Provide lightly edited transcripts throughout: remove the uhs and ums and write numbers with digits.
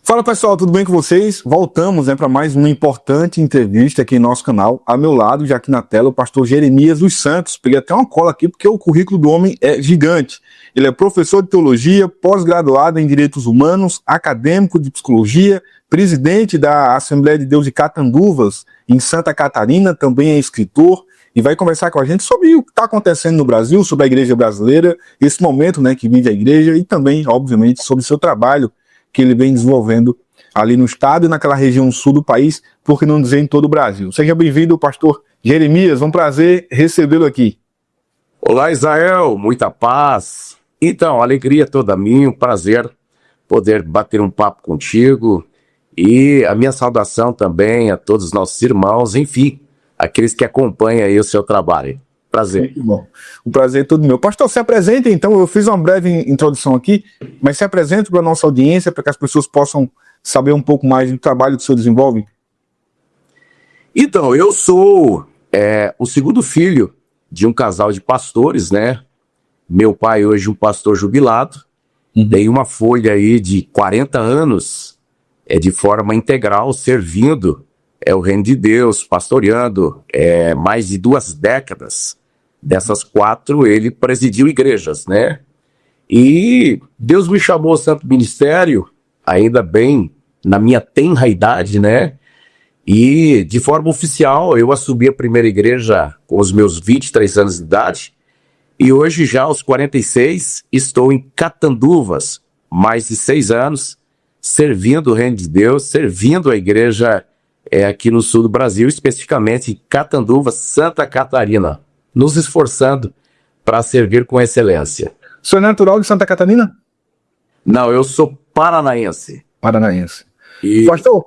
Fala pessoal, tudo bem com vocês? Voltamos para mais uma importante entrevista aqui em nosso canal. A meu lado, já aqui na tela, o pastor Jeremias dos Santos. Peguei até uma cola aqui porque o currículo do homem é gigante. Ele é professor de teologia, pós-graduado em direitos humanos, acadêmico de psicologia, presidente da Assembleia de Deus de Catanduvas, em Santa Catarina, também é escritor e vai conversar com a gente sobre o que está acontecendo no Brasil, sobre a igreja brasileira, esse momento que vive a igreja e também, obviamente, sobre o seu trabalho que ele vem desenvolvendo ali no estado e naquela região sul do país, por que não dizer em todo o Brasil. Seja bem-vindo, pastor Jeremias, um prazer recebê-lo aqui. Olá, Israel, muita paz. Então, alegria toda minha, um prazer poder bater um papo contigo e a minha saudação também a todos os nossos irmãos, enfim, aqueles que acompanham aí o seu trabalho. Prazer. Muito bom. O prazer é todo meu. Pastor, se apresente então, eu fiz uma breve introdução aqui, mas se apresente para a nossa audiência, para que as pessoas possam saber um pouco mais do trabalho que o senhor desenvolve. Então, eu sou o segundo filho de um casal de pastores, né? Meu pai hoje um pastor jubilado, tem uma folha aí de 40 anos, de forma integral, servindo o reino de Deus, pastoreando mais de 2 décadas. Dessas 4, ele presidiu igrejas, né? E Deus me chamou ao santo ministério, ainda bem na minha tenra idade, né? E de forma oficial, eu assumi a primeira igreja com os meus 23 anos de idade. E hoje, já aos 46, estou em Catanduvas, mais de 6 anos, servindo o reino de Deus, servindo a igreja aqui no sul do Brasil, especificamente em Catanduvas, Santa Catarina, nos esforçando para servir com excelência. O senhor é natural de Santa Catarina? Não, eu sou paranaense. Paranaense. E... Pastor,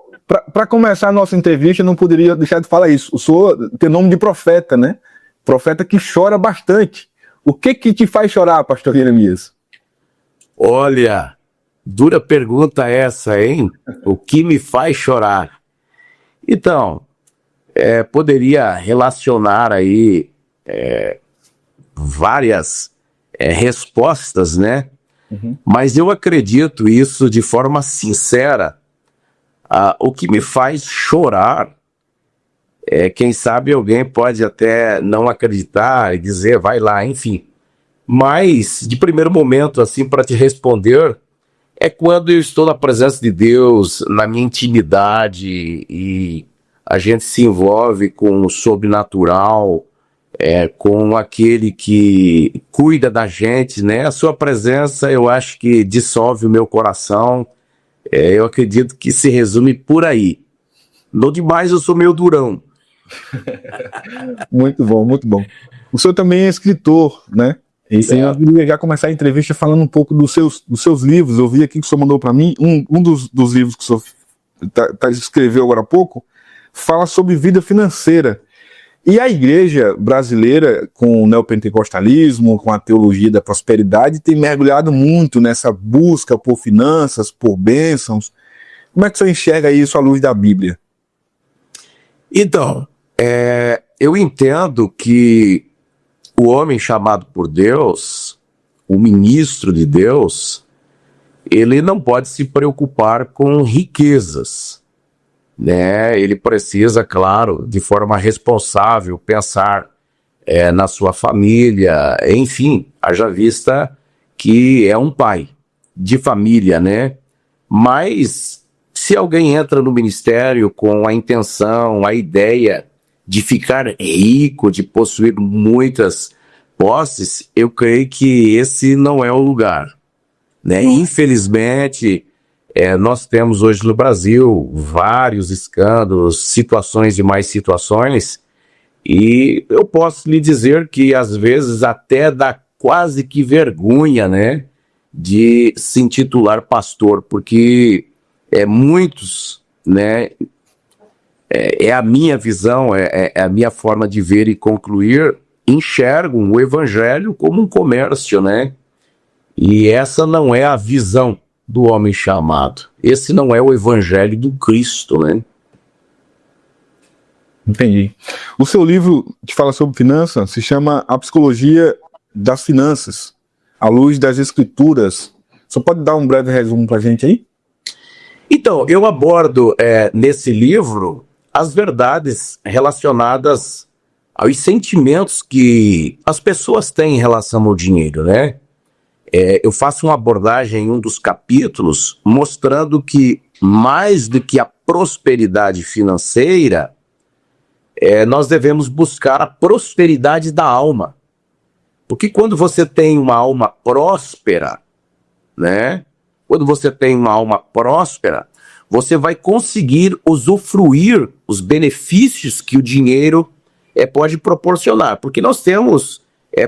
para começar a nossa entrevista, eu não poderia deixar de falar isso. O senhor tem nome de profeta, né? Profeta que chora bastante. O que te faz chorar, pastor Jeremias? Olha, dura pergunta essa, hein? O que me faz chorar? Então, poderia relacionar aí várias respostas, né? Mas eu acredito isso de forma sincera. O que me faz chorar, quem sabe alguém pode até não acreditar e dizer, vai lá, enfim. Mas, de primeiro momento, assim, para te responder, é quando eu estou na presença de Deus, na minha intimidade, e a gente se envolve com o sobrenatural, com aquele que cuida da gente, né? A sua presença, eu acho que dissolve o meu coração. Eu acredito que se resume por aí. No demais, eu sou meio durão. Muito bom, muito bom. O senhor também é escritor, né? E eu queria já começar a entrevista falando um pouco dos seus livros. Eu vi aqui que o senhor mandou para mim, um dos livros que o senhor escreveu agora há pouco, fala sobre vida financeira. E a igreja brasileira, com o neopentecostalismo, com a teologia da prosperidade, tem mergulhado muito nessa busca por finanças, por bênçãos. Como é que o senhor enxerga isso à luz da Bíblia? Então, eu entendo que o homem chamado por Deus, o ministro de Deus, ele não pode se preocupar com riquezas. Né? Ele precisa, claro, de forma responsável, pensar na sua família, enfim, haja vista que é um pai de família, né? Mas se alguém entra no ministério com a intenção, a ideia de ficar rico, de possuir muitas posses, eu creio que esse não é o lugar, né? Infelizmente, nós temos hoje no Brasil vários escândalos, situações e mais situações, e eu posso lhe dizer que às vezes até dá quase que vergonha, né, de se intitular pastor, porque muitos, né, é a minha visão, é a minha forma de ver e concluir, enxergam o evangelho como um comércio, né, e essa não é a visão do homem chamado. Esse não é o evangelho do Cristo, né? Entendi. O seu livro que fala sobre finanças se chama A Psicologia das Finanças, à luz das Escrituras. Você pode dar um breve resumo para a gente aí? Então, eu abordo nesse livro as verdades relacionadas aos sentimentos que as pessoas têm em relação ao dinheiro, né? Eu faço uma abordagem em um dos capítulos mostrando que mais do que a prosperidade financeira, nós devemos buscar a prosperidade da alma. Porque quando você tem uma alma próspera, né? Quando você tem uma alma próspera, você vai conseguir usufruir os benefícios que o dinheiro pode proporcionar. Porque nós temos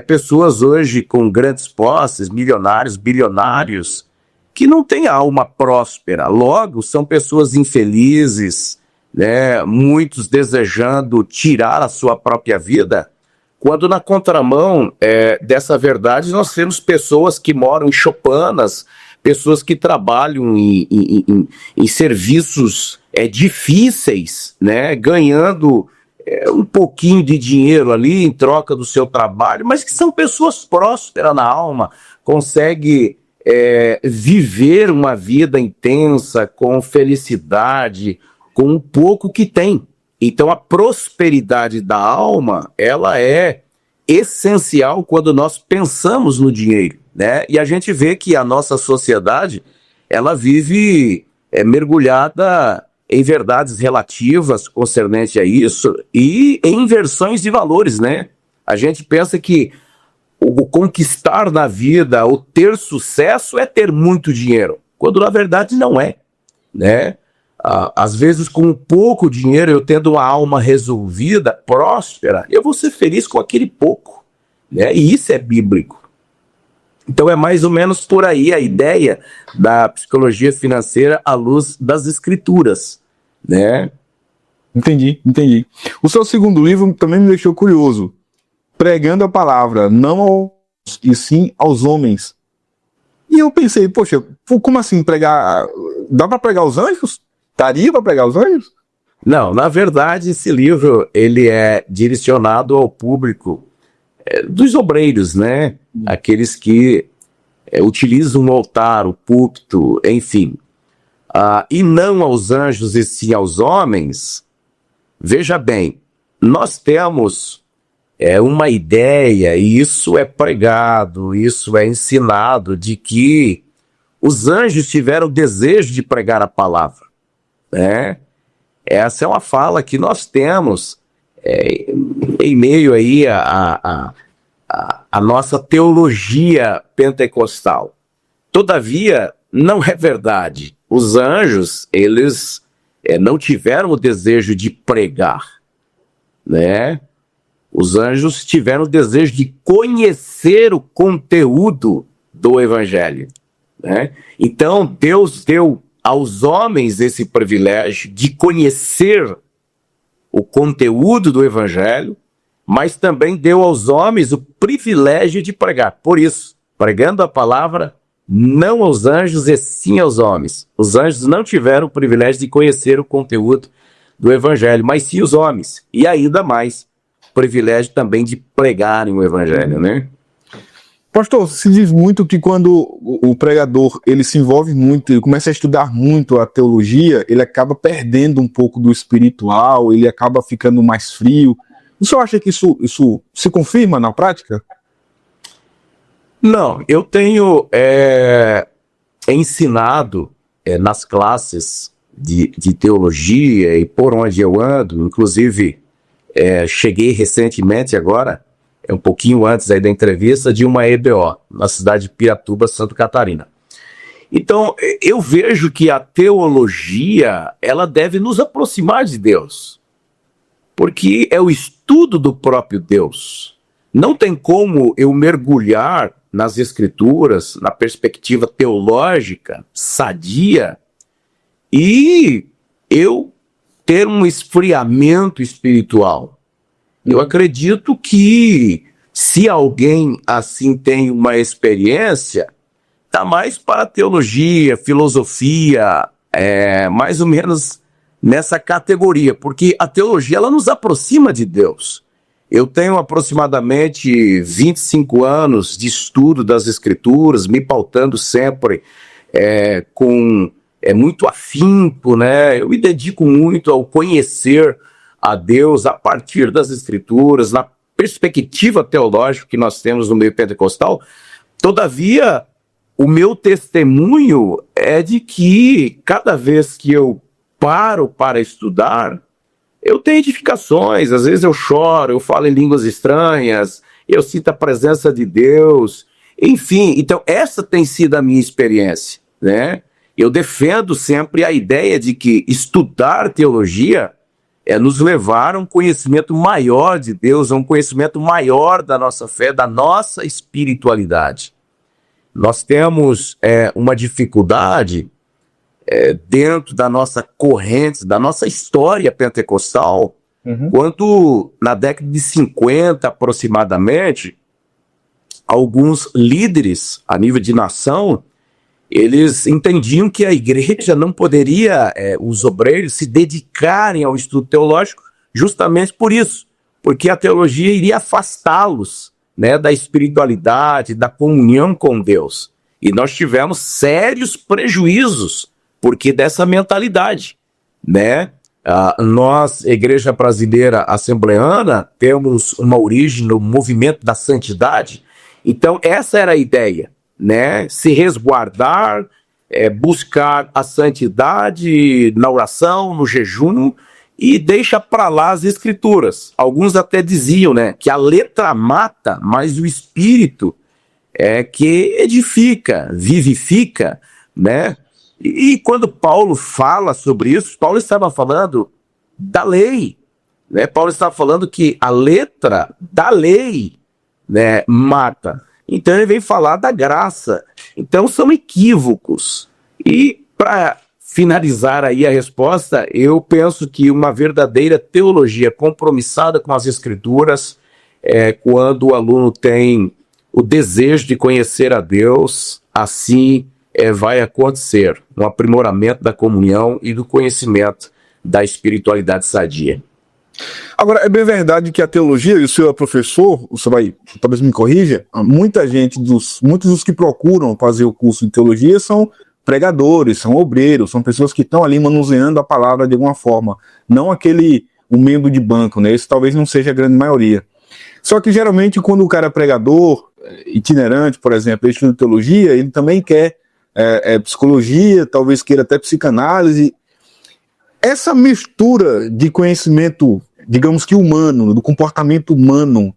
pessoas hoje com grandes posses, milionários, bilionários, que não têm alma próspera. Logo, são pessoas infelizes, né? Muitos desejando tirar a sua própria vida. Quando na contramão dessa verdade, nós temos pessoas que moram em choupanas, pessoas que trabalham em serviços difíceis, né? Ganhando um pouquinho de dinheiro ali em troca do seu trabalho, mas que são pessoas prósperas na alma, conseguem viver uma vida intensa, com felicidade, com o pouco que tem. Então a prosperidade da alma, ela é essencial quando nós pensamos no dinheiro, né? E a gente vê que a nossa sociedade, ela vive mergulhada em verdades relativas concernente a isso e em inversões de valores, né? A gente pensa que o conquistar na vida, o ter sucesso é ter muito dinheiro, quando na verdade não é, né? Às vezes, com pouco dinheiro, eu tendo uma alma resolvida, próspera, eu vou ser feliz com aquele pouco, né? E isso é bíblico. Então é mais ou menos por aí a ideia da psicologia financeira à luz das escrituras, né? Entendi. O seu segundo livro também me deixou curioso. Pregando a palavra, não aos, e sim aos homens. E eu pensei, poxa, como assim pregar? Dá para pregar os anjos? Daria para pregar os anjos? Não, na verdade, esse livro ele é direcionado ao público dos obreiros, né? Aqueles que utilizam o altar, o púlpito, enfim. E não aos anjos e sim aos homens. Veja bem, nós temos uma ideia, e isso é pregado, isso é ensinado, de que os anjos tiveram desejo de pregar a palavra, né? Essa é uma fala que nós temos em meio aí a nossa teologia pentecostal. Todavia, não é verdade. Os anjos, eles não tiveram o desejo de pregar, né? Os anjos tiveram o desejo de conhecer o conteúdo do evangelho, né? Então, Deus deu aos homens esse privilégio de conhecer o conteúdo do evangelho, mas também deu aos homens o privilégio de pregar. Por isso, pregando a palavra, não aos anjos e sim aos homens. Os anjos não tiveram o privilégio de conhecer o conteúdo do evangelho, mas sim os homens. E ainda mais, o privilégio também de pregarem o evangelho, né? Pastor, se diz muito que quando o pregador ele se envolve muito, ele começa a estudar muito a teologia, ele acaba perdendo um pouco do espiritual, ele acaba ficando mais frio. O senhor acha que isso se confirma na prática? Não, eu tenho ensinado nas classes de teologia e por onde eu ando, inclusive cheguei recentemente agora, um pouquinho antes aí da entrevista, de uma EBO, na cidade de Piratuba, Santa Catarina. Então, eu vejo que a teologia, ela deve nos aproximar de Deus, porque é o estudo do próprio Deus. Não tem como eu mergulhar nas escrituras, na perspectiva teológica, sadia, e eu ter um esfriamento espiritual. Eu acredito que se alguém assim tem uma experiência, está mais para teologia, filosofia, mais ou menos nessa categoria, porque a teologia ela nos aproxima de Deus. Eu tenho aproximadamente 25 anos de estudo das Escrituras, me pautando sempre com é muito afinco, né? Eu me dedico muito ao conhecer a Deus a partir das Escrituras, na perspectiva teológica que nós temos no meio pentecostal. Todavia, o meu testemunho é de que cada vez que eu paro para estudar, eu tenho edificações, às vezes eu choro, eu falo em línguas estranhas, eu sinto a presença de Deus, enfim, então essa tem sido a minha experiência, né? Eu defendo sempre a ideia de que estudar teologia é nos levar a um conhecimento maior de Deus, a um conhecimento maior da nossa fé, da nossa espiritualidade. Nós temos uma dificuldade dentro da nossa corrente, da nossa história pentecostal, quando na década de 50 aproximadamente, alguns líderes a nível de nação, eles entendiam que a igreja não poderia, os obreiros, se dedicarem ao estudo teológico justamente por isso, porque a teologia iria afastá-los, né, da espiritualidade, da comunhão com Deus. E nós tivemos sérios prejuízos porque dessa mentalidade, né? Nós, Igreja Brasileira Assembleana, temos uma origem no movimento da santidade. Então, essa era a ideia, né? Se resguardar, buscar a santidade na oração, no jejum, e deixa para lá as escrituras. Alguns até diziam, né, que a letra mata, mas o espírito é que edifica, vivifica, né? E quando Paulo fala sobre isso, Paulo estava falando da lei, né? Paulo estava falando que a letra da lei, né, mata. Então ele vem falar da graça. Então são equívocos. E para finalizar aí a resposta, eu penso que uma verdadeira teologia compromissada com as Escrituras é quando o aluno tem o desejo de conhecer a Deus, assim vai acontecer um aprimoramento da comunhão e do conhecimento da espiritualidade sadia. Agora, é bem verdade que a teologia, e o senhor é professor, o senhor vai, talvez me corrija, muitos dos que procuram fazer o curso de teologia são pregadores, são obreiros, são pessoas que estão ali manuseando a palavra de alguma forma, não o membro de banco, né? Esse talvez não seja a grande maioria. Só que geralmente quando o cara é pregador, itinerante, por exemplo, ele estuda teologia, ele também quer psicologia, talvez queira até psicanálise. Essa mistura de conhecimento, digamos que humano, do comportamento humano,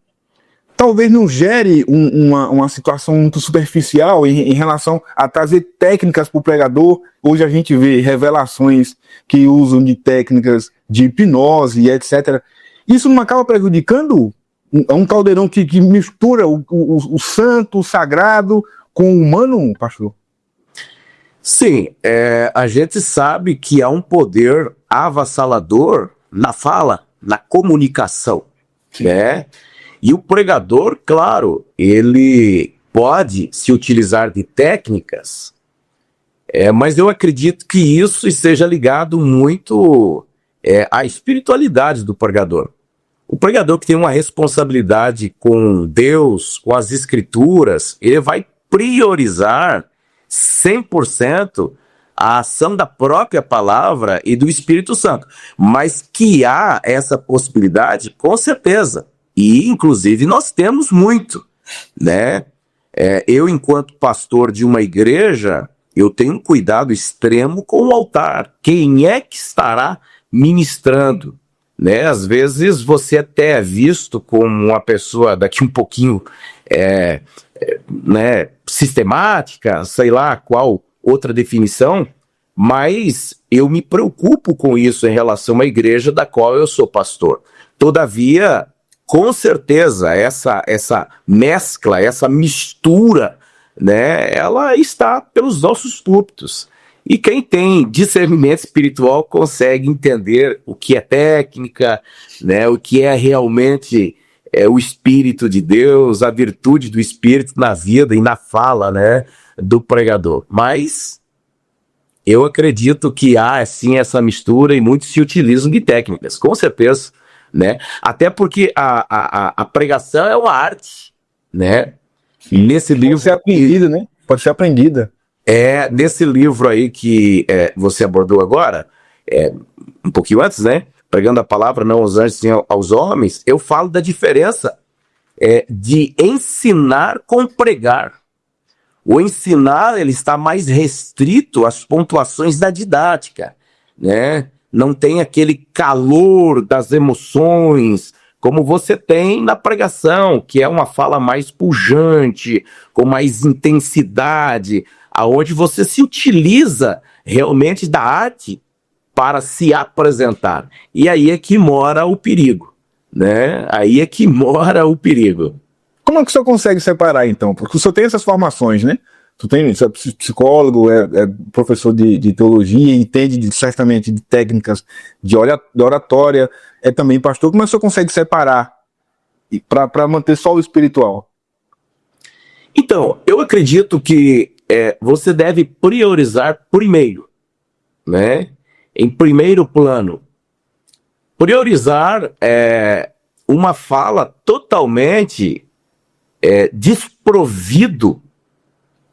talvez não gere uma situação muito superficial em relação a trazer técnicas para o pregador. Hoje a gente vê revelações que usam de técnicas de hipnose e etc. Isso não acaba prejudicando um caldeirão que mistura o santo, o sagrado com o humano, pastor? Sim, a gente sabe que há um poder avassalador na fala, na comunicação, né? E o pregador, claro, ele pode se utilizar de técnicas, mas eu acredito que isso esteja ligado muito à espiritualidade do pregador. O pregador que tem uma responsabilidade com Deus, com as Escrituras, ele vai priorizar 100% a ação da própria palavra e do Espírito Santo. Mas que há essa possibilidade, com certeza. E, inclusive, nós temos muito, né? Eu, enquanto pastor de uma igreja, eu tenho um cuidado extremo com o altar. Quem é que estará ministrando? Né? Às vezes você até é visto como uma pessoa daqui um pouquinho né, sistemática, sei lá qual outra definição, mas eu me preocupo com isso em relação à igreja da qual eu sou pastor. Todavia, com certeza, essa mescla, essa mistura, né, ela está pelos nossos púlpitos. E quem tem discernimento espiritual consegue entender o que é técnica, né, o que é realmente o Espírito de Deus, a virtude do Espírito na vida e na fala, né, do pregador. Mas eu acredito que há, sim, essa mistura e muitos se utilizam de técnicas, com certeza, né? Até porque a pregação é uma arte, né? E nesse livro... Pode ser aprendida, né? Pode ser aprendida. Nesse livro aí que você abordou agora, um pouquinho antes, né? Pregando a palavra não aos anjos, sim aos homens, eu falo da diferença de ensinar com pregar. O ensinar, ele está mais restrito às pontuações da didática, né? Não tem aquele calor das emoções, como você tem na pregação, que é uma fala mais pujante, com mais intensidade, aonde você se utiliza realmente da arte para se apresentar. E aí é que mora o perigo, né? Aí é que mora o perigo. Como é que o senhor consegue separar, então? Porque o senhor tem essas formações, né? Você é psicólogo, é professor de teologia, entende certamente de técnicas de oratória, é também pastor. Como é que o senhor consegue separar para manter só o espiritual? Então, eu acredito que você deve priorizar primeiro, né? Em primeiro plano. Priorizar uma fala totalmente desprovido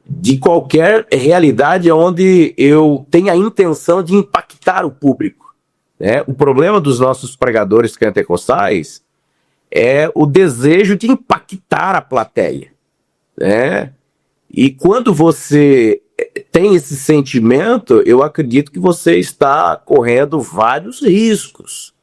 de qualquer realidade onde eu tenha a intenção de impactar o público, né? O problema dos nossos pregadores pentecostais é o desejo de impactar a plateia, né? E quando você tem esse sentimento, eu acredito que você está correndo vários riscos,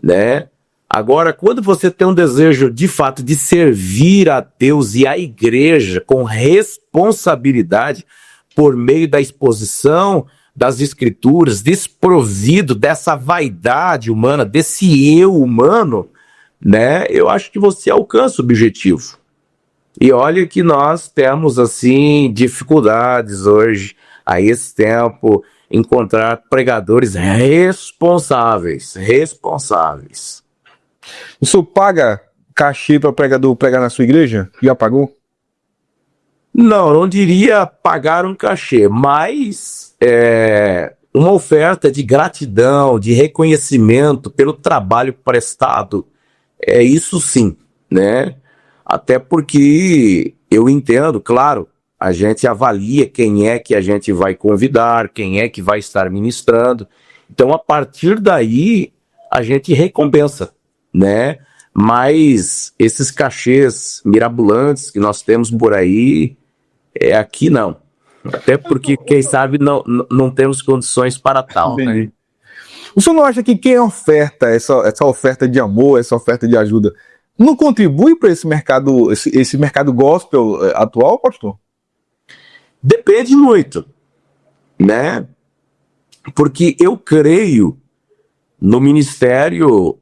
né? Agora, quando você tem um desejo, de fato, de servir a Deus e a igreja com responsabilidade por meio da exposição das escrituras, desprovido dessa vaidade humana, desse eu humano, né? Eu acho que você alcança o objetivo. E olha que nós temos, assim, dificuldades hoje, a esse tempo, encontrar pregadores responsáveis. O senhor paga cachê para pregador pregar na sua igreja? Já pagou? Não diria pagar um cachê, mas uma oferta de gratidão, de reconhecimento pelo trabalho prestado. Isso sim, né? Até porque eu entendo, claro, a gente avalia quem é que a gente vai convidar, quem é que vai estar ministrando. Então, a partir daí, a gente recompensa, né? Mas esses cachês mirabolantes que nós temos por aí, aqui não. Até porque, quem sabe, não temos condições para tal, né? O senhor não acha que quem oferta essa oferta de amor, essa oferta de ajuda, não contribui para esse mercado gospel atual, pastor? Depende muito, né? Porque eu creio no ministério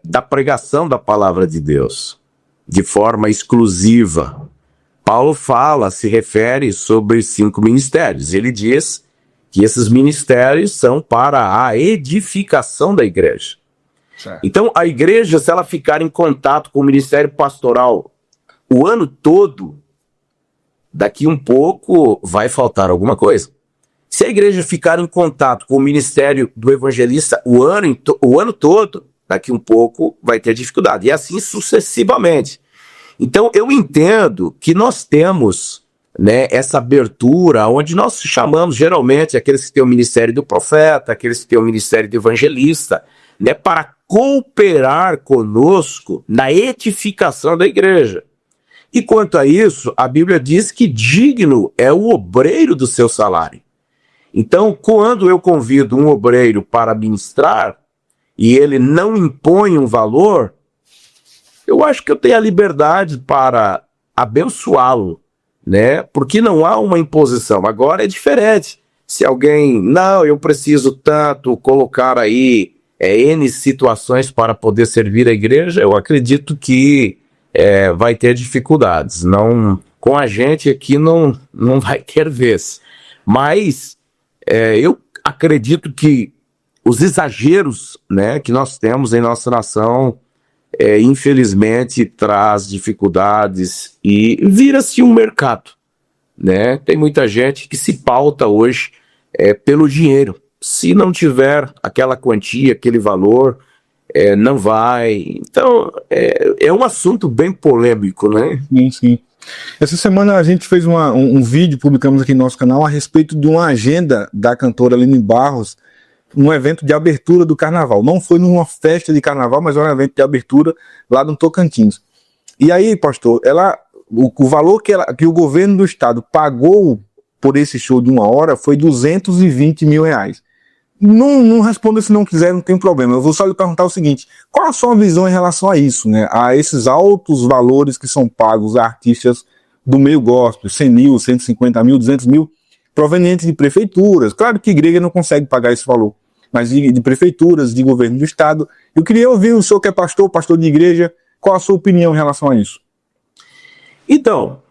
da pregação da palavra de Deus, de forma exclusiva. Paulo se refere sobre 5 ministérios. Ele diz que esses ministérios são para a edificação da igreja. Certo. Então, a igreja, se ela ficar em contato com o ministério pastoral o ano todo, daqui um pouco vai faltar alguma coisa. Se a igreja ficar em contato com o ministério do evangelista o ano todo, daqui um pouco vai ter dificuldade. E assim sucessivamente. Então, eu entendo que nós temos, né, essa abertura, onde nós chamamos geralmente aqueles que têm o ministério do profeta, aqueles que têm o ministério do evangelista, né, para cooperar conosco na edificação da igreja. E quanto a isso, a Bíblia diz que digno é o obreiro do seu salário. Então, quando eu convido um obreiro para ministrar, e ele não impõe um valor, eu acho que eu tenho a liberdade para abençoá-lo, né? Porque não há uma imposição. Agora é diferente. Se alguém, não, eu preciso tanto colocar aí N situações para poder servir a igreja, eu acredito que vai ter dificuldades. Não, com a gente aqui não vai ter vez. Mas eu acredito que os exageros, né, que nós temos em nossa nação, infelizmente, traz dificuldades e vira-se um mercado, né? Tem muita gente que se pauta hoje pelo dinheiro. Se não tiver aquela quantia, aquele valor, não vai. Então, é um assunto bem polêmico, né? Sim, sim. Essa semana a gente fez um vídeo, publicamos aqui no nosso canal, a respeito de uma agenda da cantora Aline Barros, num evento de abertura do carnaval. Não foi numa festa de carnaval, mas era um evento de abertura lá no Tocantins. E aí, pastor, o valor que o governo do estado pagou por esse show de 1 hora foi R$220 mil. Não responda se não quiser, não tem problema. Eu vou só lhe perguntar o seguinte: qual a sua visão em relação a isso, né? A esses altos valores que são pagos a artistas do meio gospel, 100 mil, 150 mil, 200 mil, provenientes de prefeituras. Claro que a igreja não consegue pagar esse valor, mas de prefeituras, de governo do estado. Eu queria ouvir o senhor que é pastor de igreja, qual a sua opinião em relação a isso? Então,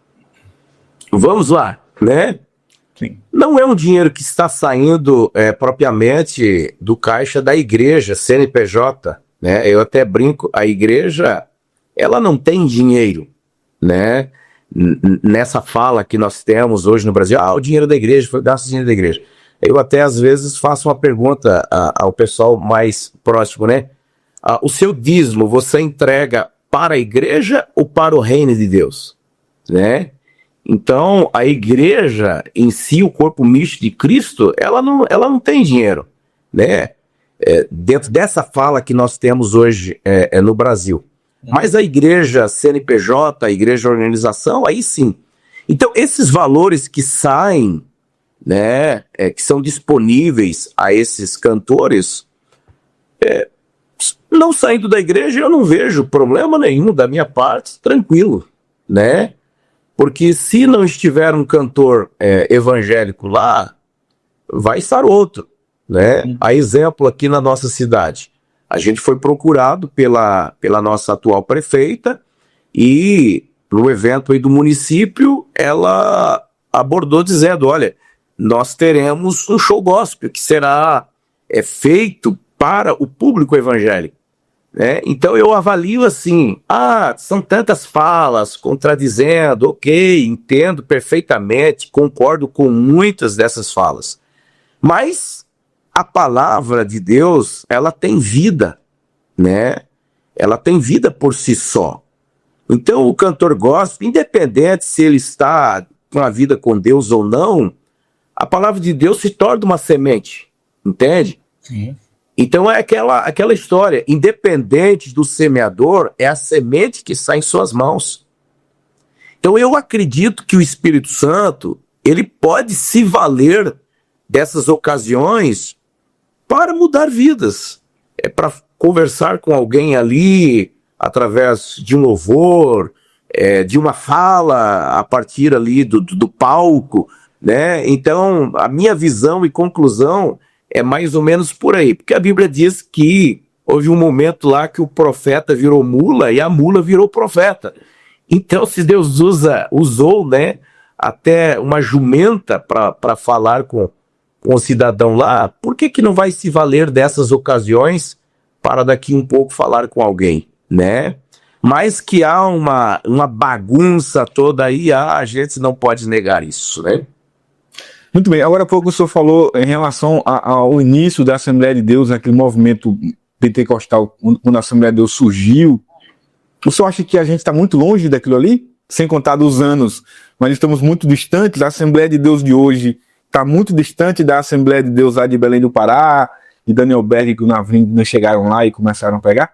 vamos lá, né? Sim. Não é um dinheiro que está saindo propriamente do caixa da igreja, CNPJ, né? Eu até brinco, a igreja, ela não tem dinheiro, né? Nessa fala que nós temos hoje no Brasil, o dinheiro da igreja, foi gasto o dinheiro da igreja. Eu até às vezes faço uma pergunta ao pessoal mais próximo, né? O seu dízimo você entrega para a igreja ou para o reino de Deus, né? Então, a igreja em si, o corpo místico de Cristo, ela não tem dinheiro, né? Dentro dessa fala que nós temos hoje no Brasil. Mas a igreja CNPJ, a igreja organização, aí sim. Então, esses valores que saem, né, que são disponíveis a esses cantores, não saindo da igreja, eu não vejo problema nenhum da minha parte, tranquilo, né? Porque se não estiver um cantor evangélico lá, vai estar outro, né? A exemplo aqui na nossa cidade. A gente foi procurado pela nossa atual prefeita e no evento aí do município, ela abordou dizendo, olha, nós teremos um show gospel que será feito para o público evangélico. Então eu avalio assim, são tantas falas contradizendo, ok, entendo perfeitamente, concordo com muitas dessas falas, mas a palavra de Deus, ela tem vida, né? Ela tem vida por si só. Então o cantor gospel, independente se ele está com a vida com Deus ou não, a palavra de Deus se torna uma semente, entende? Sim. Então é aquela história, independente do semeador, é a semente que sai em suas mãos. Então eu acredito que o Espírito Santo, ele pode se valer dessas ocasiões para mudar vidas. Para conversar com alguém ali, através de um louvor, de uma fala a partir ali do palco, né? Então a minha visão e conclusão é mais ou menos por aí, porque a Bíblia diz que houve um momento lá que o profeta virou mula e a mula virou profeta. Então, se Deus usou, né, até uma jumenta para falar com o cidadão lá, por que não vai se valer dessas ocasiões para daqui um pouco falar com alguém, né? Mas que há uma bagunça toda aí, a gente não pode negar isso, né? Muito bem, agora há pouco o senhor falou em relação ao início da Assembleia de Deus, aquele movimento pentecostal, quando a Assembleia de Deus surgiu. O senhor acha que a gente está muito longe daquilo ali? Sem contar dos anos, mas estamos muito distantes. A Assembleia de Deus de hoje está muito distante da Assembleia de Deus lá de Belém do Pará, de Daniel Berg, que o Navrinho chegaram lá e começaram a pegar?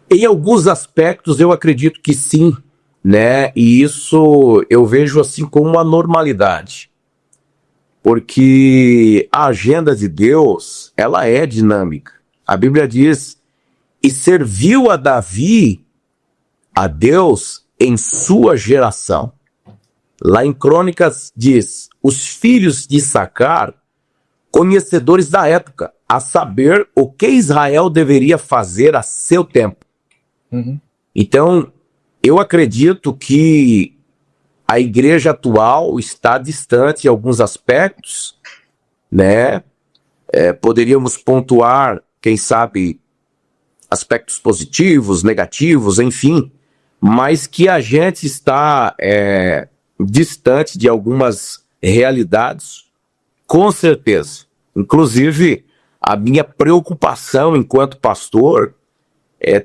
Em alguns aspectos eu acredito que sim, né? E isso eu vejo assim como uma normalidade. Porque a agenda de Deus, ela é dinâmica. A Bíblia diz, e serviu a Davi, a Deus, em sua geração. Lá em Crônicas diz, os filhos de Issacar, conhecedores da época, a saber o que Israel deveria fazer a seu tempo. Uhum. Então, eu acredito que a igreja atual está distante em alguns aspectos, né? Poderíamos pontuar, quem sabe, aspectos positivos, negativos, enfim, mas que a gente está distante de algumas realidades, com certeza. Inclusive, a minha preocupação enquanto pastor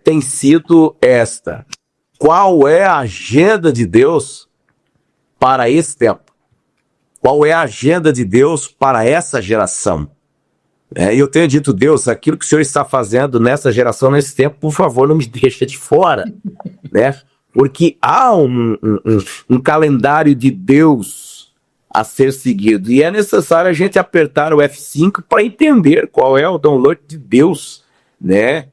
tem sido esta. qual é a agenda de Deus para esse tempo. Qual é a agenda de Deus para essa geração? E eu tenho dito, Deus, aquilo que o Senhor está fazendo nessa geração, nesse tempo, por favor, não me deixa de fora, né? Porque há um calendário de Deus a ser seguido, e é necessário a gente apertar o F5 para entender qual é o download de Deus, né?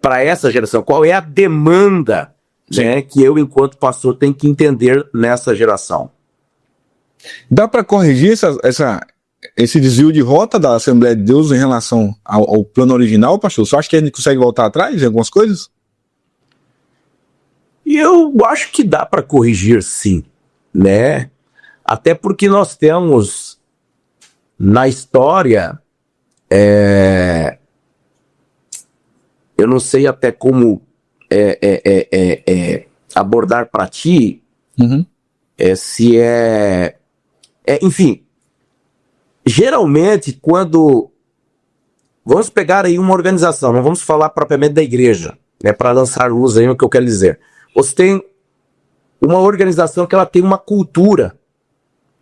Para essa geração, qual é a demanda, né, que eu, enquanto pastor, tenho que entender nessa geração. Dá para corrigir esse desvio de rota da Assembleia de Deus em relação ao plano original, pastor? Você acha que a gente consegue voltar atrás em algumas coisas? E eu acho que dá para corrigir, sim, né? Até porque nós temos na história, eu não sei até como abordar para ti, se enfim, geralmente quando vamos pegar aí uma organização, não vamos falar propriamente da igreja, né, para lançar luz aí no que eu quero dizer. Você tem uma organização que ela tem uma cultura,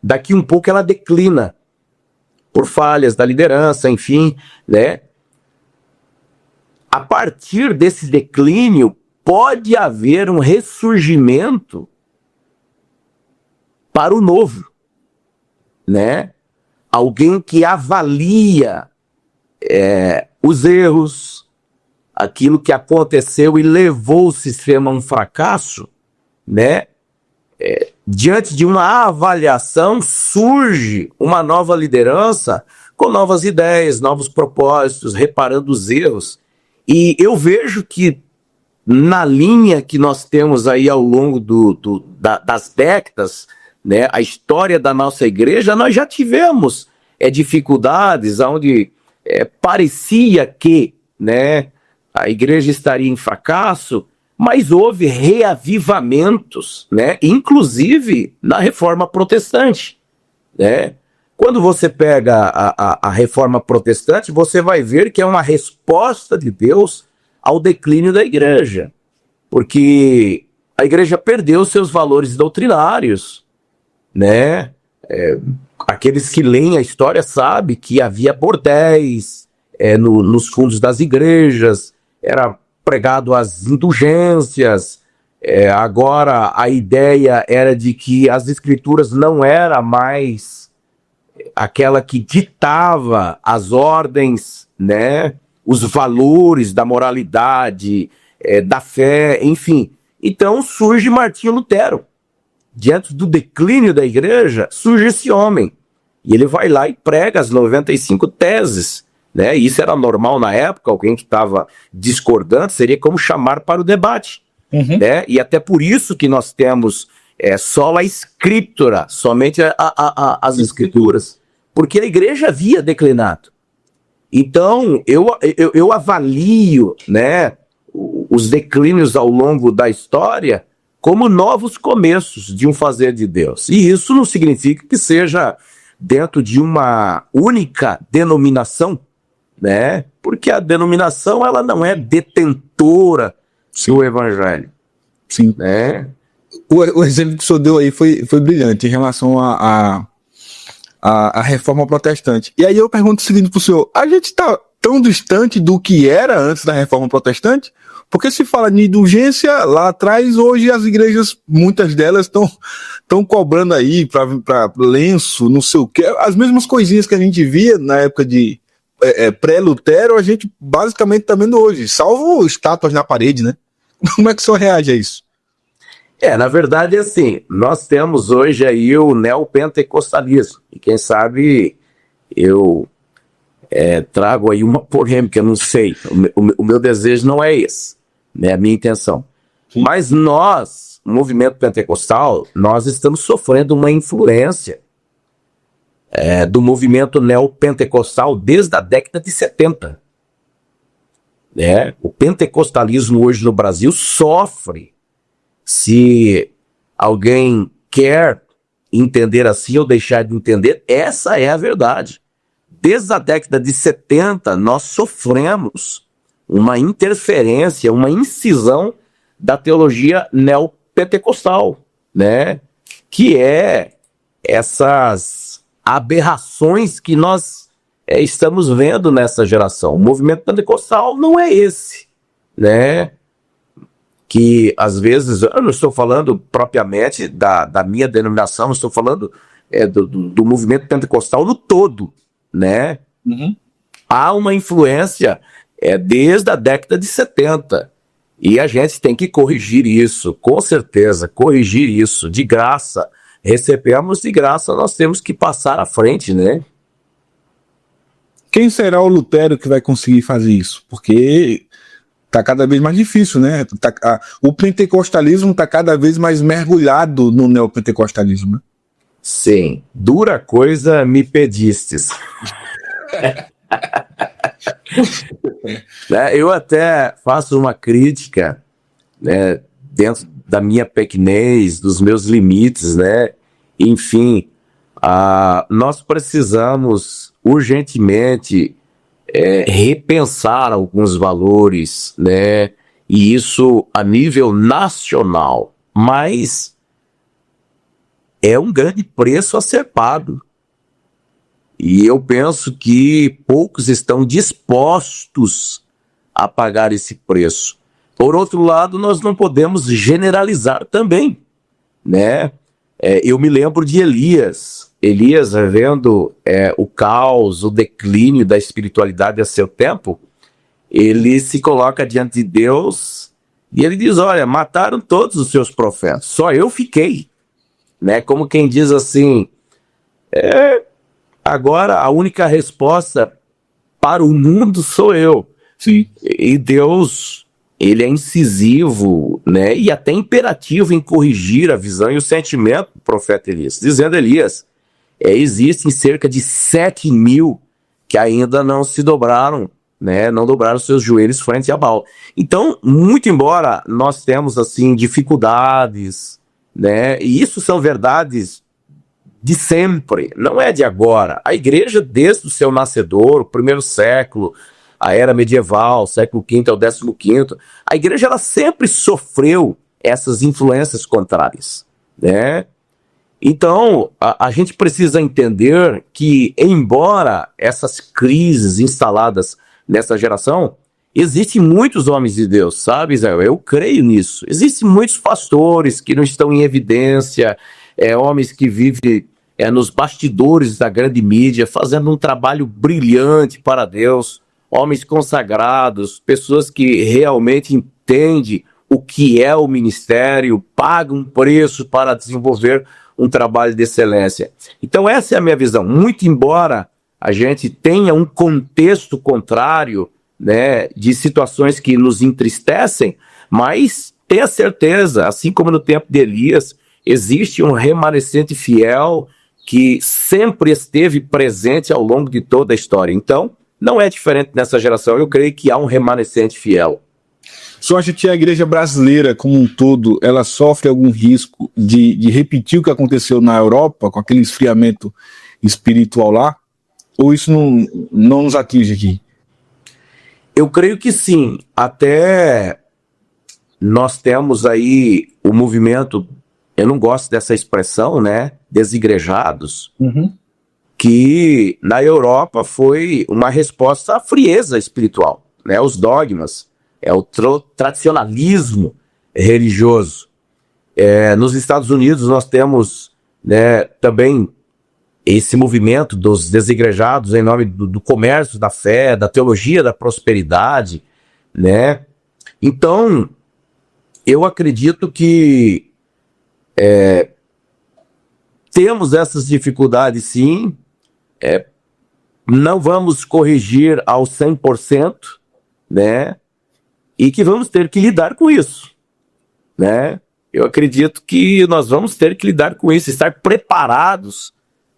daqui um pouco ela declina por falhas da liderança, enfim, né? A partir desse declínio pode haver um ressurgimento para o novo, né? Alguém que avalia os erros, aquilo que aconteceu e levou o sistema a um fracasso, né? Diante de uma avaliação surge uma nova liderança com novas ideias, novos propósitos, reparando os erros. E eu vejo que na linha que nós temos aí ao longo das décadas, né, a história da nossa igreja, nós já tivemos dificuldades onde parecia que, né, a igreja estaria em fracasso, mas houve reavivamentos, né, inclusive na Reforma Protestante, né? Quando você pega a Reforma Protestante, você vai ver que é uma resposta de Deus ao declínio da igreja, porque a igreja perdeu seus valores doutrinários, né? Aqueles que leem a história sabem que havia bordéis nos fundos das igrejas, era pregado as indulgências, agora a ideia era de que as escrituras não era mais aquela que ditava as ordens, né, os valores da moralidade, da fé, enfim. Então surge Martinho Lutero. Diante do declínio da igreja, surge esse homem. E ele vai lá e prega as 95 teses. Né? Isso era normal na época, alguém que estava discordando seria como chamar para o debate. Né? E até por isso que nós temos sola scriptura, somente as escrituras, porque a igreja havia declinado. Então eu avalio, né, os declínios ao longo da história como novos começos de um fazer de Deus. E isso não significa que seja dentro de uma única denominação, né? Porque a denominação ela não é detentora do evangelho. Sim. Né? O exemplo que o senhor deu aí foi brilhante em relação à reforma protestante. E aí eu pergunto o seguinte para o senhor: a gente está tão distante do que era antes da reforma protestante? Porque se fala de indulgência lá atrás, hoje as igrejas, muitas delas estão cobrando aí para lenço, não sei o que, as mesmas coisinhas que a gente via na época de pré-Lutero, a gente basicamente está vendo hoje, salvo estátuas na parede, né? Como é que o senhor reage a isso? Na verdade, assim, nós temos hoje aí o neopentecostalismo, e quem sabe eu trago aí uma polêmica, não sei, o meu desejo não é esse, né, a minha intenção. Sim. Mas nós, o movimento pentecostal, nós estamos sofrendo uma influência do movimento neopentecostal desde a década de 70. O pentecostalismo hoje no Brasil sofre, se alguém quer entender assim ou deixar de entender, essa é a verdade. Desde a década de 70, nós sofremos uma interferência, uma incisão da teologia neopentecostal, né? Que é essas aberrações que nós estamos vendo nessa geração. O movimento pentecostal não é esse, né? Que às vezes, eu não estou falando propriamente da minha denominação, eu estou falando do movimento pentecostal no todo, né? Uhum. Há uma influência desde a década de 70, e a gente tem que corrigir isso, com certeza, corrigir isso, de graça, recebemos de graça, nós temos que passar à frente, né? Quem será o Lutero que vai conseguir fazer isso? Porque tá cada vez mais difícil, né? O pentecostalismo tá cada vez mais mergulhado no neopentecostalismo, né? Sim, dura coisa me pedistes. Eu até faço uma crítica, né, dentro da minha pequenez, dos meus limites, né? Enfim, nós precisamos urgentemente repensar alguns valores, né? E isso a nível nacional, mas é um grande preço a ser pago. E eu penso que poucos estão dispostos a pagar esse preço. Por outro lado, nós não podemos generalizar também, né? Eu me lembro de Elias. Elias, vendo o caos, o declínio da espiritualidade a seu tempo, ele se coloca diante de Deus e ele diz, olha, mataram todos os seus profetas, só eu fiquei. Né? Como quem diz assim, agora a única resposta para o mundo sou eu. Sim. E Deus, ele é incisivo, né? E até imperativo em corrigir a visão e o sentimento do profeta Elias. Dizendo Elias, existem cerca de 7.000 que ainda não se dobraram, né? Não dobraram seus joelhos frente a Baal. Então, muito embora nós temos assim dificuldades, né? E isso são verdades de sempre, não é de agora. A igreja, desde o seu nascedor, o primeiro século, a era medieval, século V ao XV, a igreja ela sempre sofreu essas influências contrárias, né? Então, a gente precisa entender que, embora essas crises instaladas nessa geração, existem muitos homens de Deus, sabe, Israel? Eu creio nisso. Existem muitos pastores que não estão em evidência, homens que vivem nos bastidores da grande mídia, fazendo um trabalho brilhante para Deus, homens consagrados, pessoas que realmente entendem o que é o ministério, pagam um preço para desenvolver um trabalho de excelência. Então essa é a minha visão. Muito embora a gente tenha um contexto contrário, né, de situações que nos entristecem, mas tenha certeza, assim como no tempo de Elias, existe um remanescente fiel que sempre esteve presente ao longo de toda a história. Então, não é diferente nessa geração. Eu creio que há um remanescente fiel. O senhor acha que a igreja brasileira, como um todo, ela sofre algum risco de repetir o que aconteceu na Europa, com aquele esfriamento espiritual lá? Ou isso não nos atinge aqui? Eu creio que sim. Até nós temos aí o movimento, eu não gosto dessa expressão, né? Desigrejados, que na Europa foi uma resposta à frieza espiritual, né? Os dogmas, o tradicionalismo religioso. Nos Estados Unidos nós temos, né, também esse movimento dos desigrejados em nome do comércio, da fé, da teologia da prosperidade, né? Então, eu acredito que temos essas dificuldades sim, não vamos corrigir ao 100%, né? E que vamos ter que lidar com isso, né? Eu acredito que nós vamos ter que lidar com isso, estar preparados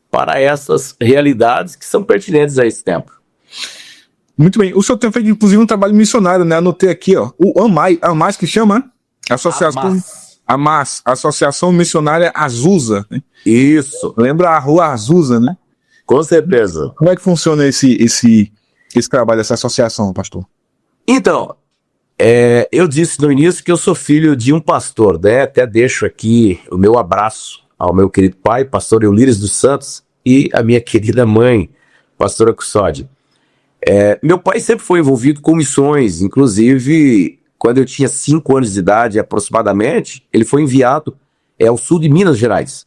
para essas realidades que são pertinentes a esse tempo. Muito bem. O senhor tem feito, inclusive, um trabalho missionário, né? Anotei aqui, ó. O AMAS que chama? AMAS, Associação Missionária Azusa. Né? Isso. Lembra a Rua Azusa, né? Com certeza. Como é que funciona esse trabalho, essa associação, pastor? Então, Eu disse no início que eu sou filho de um pastor, né? Até deixo aqui o meu abraço ao meu querido pai, pastor Eulíris dos Santos, e a minha querida mãe, pastora Custódia. Meu pai sempre foi envolvido com missões, inclusive quando eu tinha 5 anos de idade aproximadamente, ele foi enviado ao sul de Minas Gerais.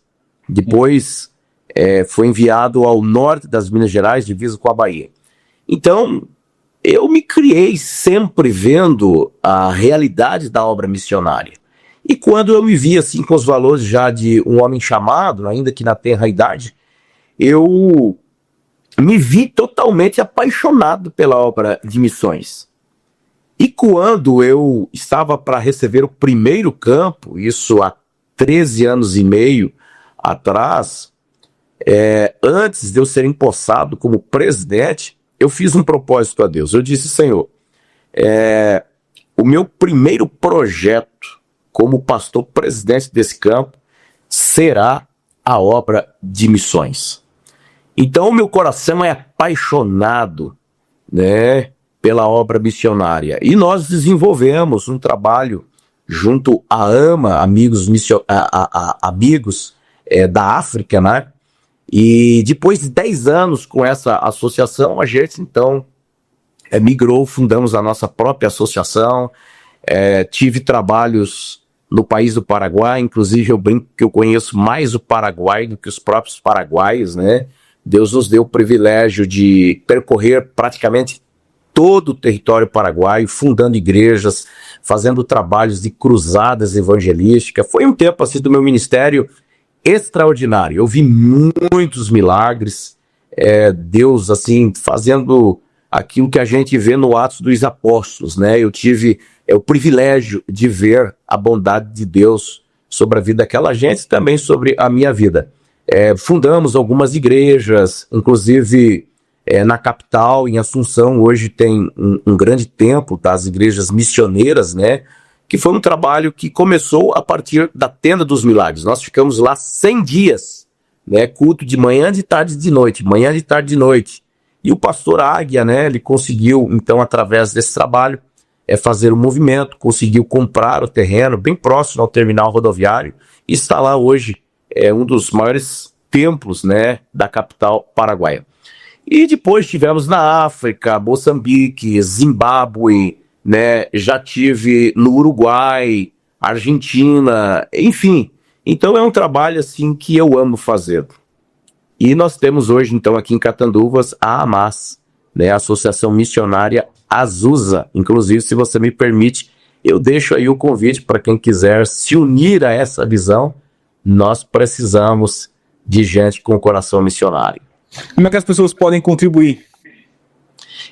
Depois foi enviado ao norte das Minas Gerais, divisa com a Bahia. Então, eu me criei sempre vendo a realidade da obra missionária. E quando eu me vi assim com os valores já de um homem chamado, ainda que na tenra idade, eu me vi totalmente apaixonado pela obra de missões. E quando eu estava para receber o primeiro campo, isso há 13 anos e meio atrás, antes de eu ser empossado como presidente, eu fiz um propósito a Deus. Eu disse: Senhor, o meu primeiro projeto como pastor presidente desse campo será a obra de missões. Então, o meu coração é apaixonado, né, pela obra missionária. E nós desenvolvemos um trabalho junto à AMA, amigos da África, né? E depois de 10 anos com essa associação, a gente então migrou, fundamos a nossa própria associação. Tive trabalhos no país do Paraguai, inclusive eu brinco que eu conheço mais o Paraguai do que os próprios paraguaios, né? Deus nos deu o privilégio de percorrer praticamente todo o território paraguaio, fundando igrejas, fazendo trabalhos de cruzadas evangelísticas. Foi um tempo assim do meu ministério extraordinário. Eu vi muitos milagres, Deus assim fazendo aquilo que a gente vê no Atos dos Apóstolos, né? Eu tive o privilégio de ver a bondade de Deus sobre a vida daquela gente e também sobre a minha vida. Fundamos algumas igrejas, inclusive na capital, em Assunção, hoje tem um grande templo das igrejas missioneiras, né? Que foi um trabalho que começou a partir da Tenda dos Milagres. Nós ficamos lá 100 dias, né? Culto de manhã, de tarde e de noite, manhã, de tarde e de noite. E o pastor Águia, né? Ele conseguiu, então, através desse trabalho, fazer um movimento, conseguiu comprar o terreno bem próximo ao terminal rodoviário e está lá hoje. Um dos maiores templos, né, da capital paraguaia. E depois tivemos na África, Moçambique, Zimbábue, né, já tive no Uruguai, Argentina, enfim. Então é um trabalho assim que eu amo fazer. E nós temos hoje, então, aqui em Catanduvas, a AMAS, né, a Associação Missionária Azusa. Inclusive, se você me permite, eu deixo aí o convite para quem quiser se unir a essa visão. Nós precisamos de gente com coração missionário. Como é que as pessoas podem contribuir?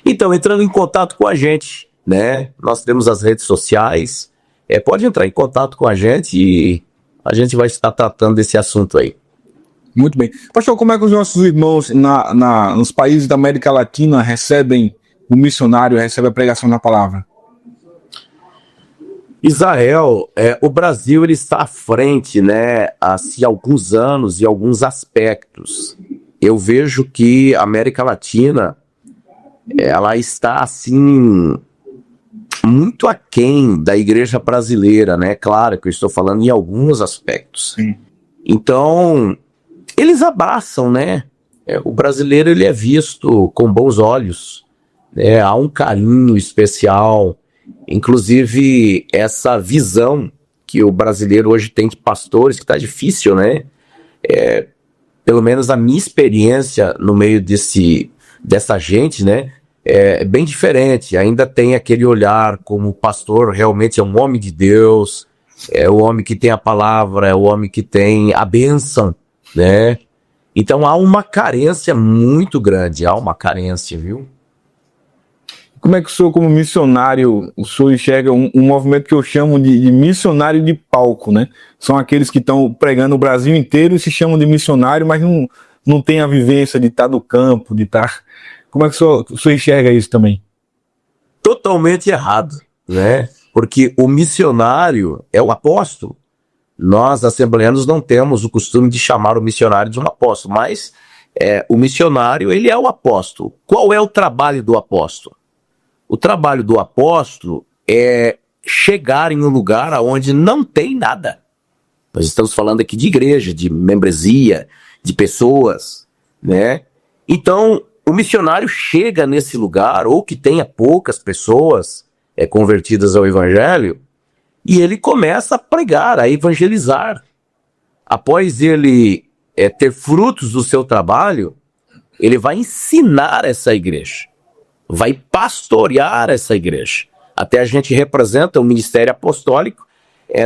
Então, entrando em contato com a gente, né? Nós temos as redes sociais. Pode entrar em contato com a gente e a gente vai estar tratando desse assunto aí. Muito bem. Pastor, como é que os nossos irmãos nos países da América Latina recebem o missionário, recebem a pregação da palavra? Israel, o Brasil ele está à frente, né, há alguns anos e alguns aspectos. Eu vejo que a América Latina, ela está assim muito aquém da igreja brasileira, né? Claro que eu estou falando em alguns aspectos. Sim. Então, eles abraçam, né? O brasileiro ele é visto com bons olhos, né? Há um carinho especial. Inclusive, essa visão que o brasileiro hoje tem de pastores, que está difícil, né? Pelo menos a minha experiência no meio dessa gente, né? É bem diferente. Ainda tem aquele olhar como o pastor realmente é um homem de Deus, é o homem que tem a palavra, é o homem que tem a bênção, né? Então há uma carência muito grande, há uma carência, viu? Como é que o senhor, como missionário, o senhor enxerga um movimento que eu chamo de missionário de palco, né? São aqueles que estão pregando o Brasil inteiro e se chamam de missionário, mas não tem a vivência de estar no campo, de estar... Como é que o senhor enxerga isso também? Totalmente errado, né? Porque o missionário é o apóstolo. Nós, assembleanos, não temos o costume de chamar o missionário de um apóstolo, mas o missionário, ele é o apóstolo. Qual é o trabalho do apóstolo? O trabalho do apóstolo chegar em um lugar onde não tem nada. Nós estamos falando aqui de igreja, de membresia, de pessoas, né? Então, o missionário chega nesse lugar, ou que tenha poucas pessoas convertidas ao evangelho, e ele começa a pregar, a evangelizar. Após ele ter frutos do seu trabalho, ele vai ensinar essa igreja, vai pastorear essa igreja. Até a gente representa o ministério apostólico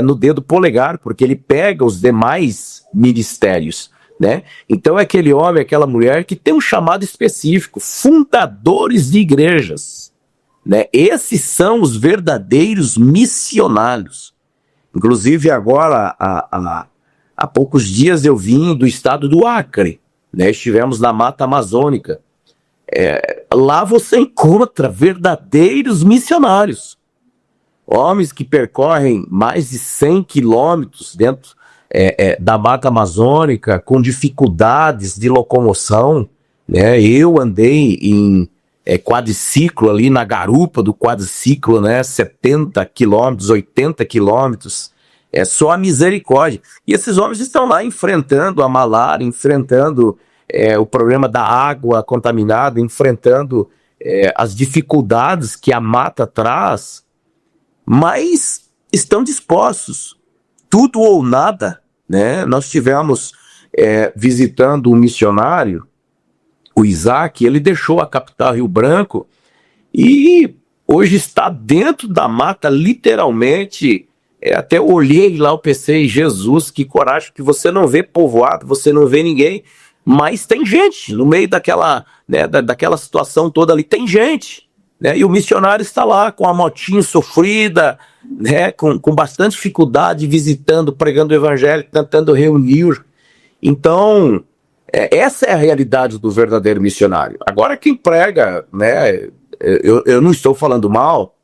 no dedo polegar, porque ele pega os demais ministérios, né? Então é aquele homem, aquela mulher que tem um chamado específico, fundadores de igrejas, né? Esses são os verdadeiros missionários. Inclusive agora, há poucos dias eu vim do estado do Acre, né? Estivemos na Mata Amazônica. Lá você encontra verdadeiros missionários, homens que percorrem mais de 100 quilômetros dentro da Mata Amazônica, com dificuldades de locomoção, né? Eu andei em quadriciclo ali na garupa do quadriciclo, né? 70 quilômetros, 80 quilômetros, só a misericórdia. E esses homens estão lá enfrentando a malária, enfrentando o problema da água contaminada, enfrentando as dificuldades que a mata traz, mas estão dispostos, tudo ou nada, né? Nós estivemos visitando um missionário, o Isaac, ele deixou a capital Rio Branco e hoje está dentro da mata, literalmente. Até eu olhei lá, eu pensei, Jesus, que coragem, que você não vê povoado, você não vê ninguém, mas tem gente no meio daquela, né, daquela situação toda ali, tem gente, né? E o missionário está lá com a motinha sofrida, né, com bastante dificuldade, visitando, pregando o evangelho, tentando reunir. Então, essa é a realidade do verdadeiro missionário. Agora quem prega, né, eu não estou falando mal,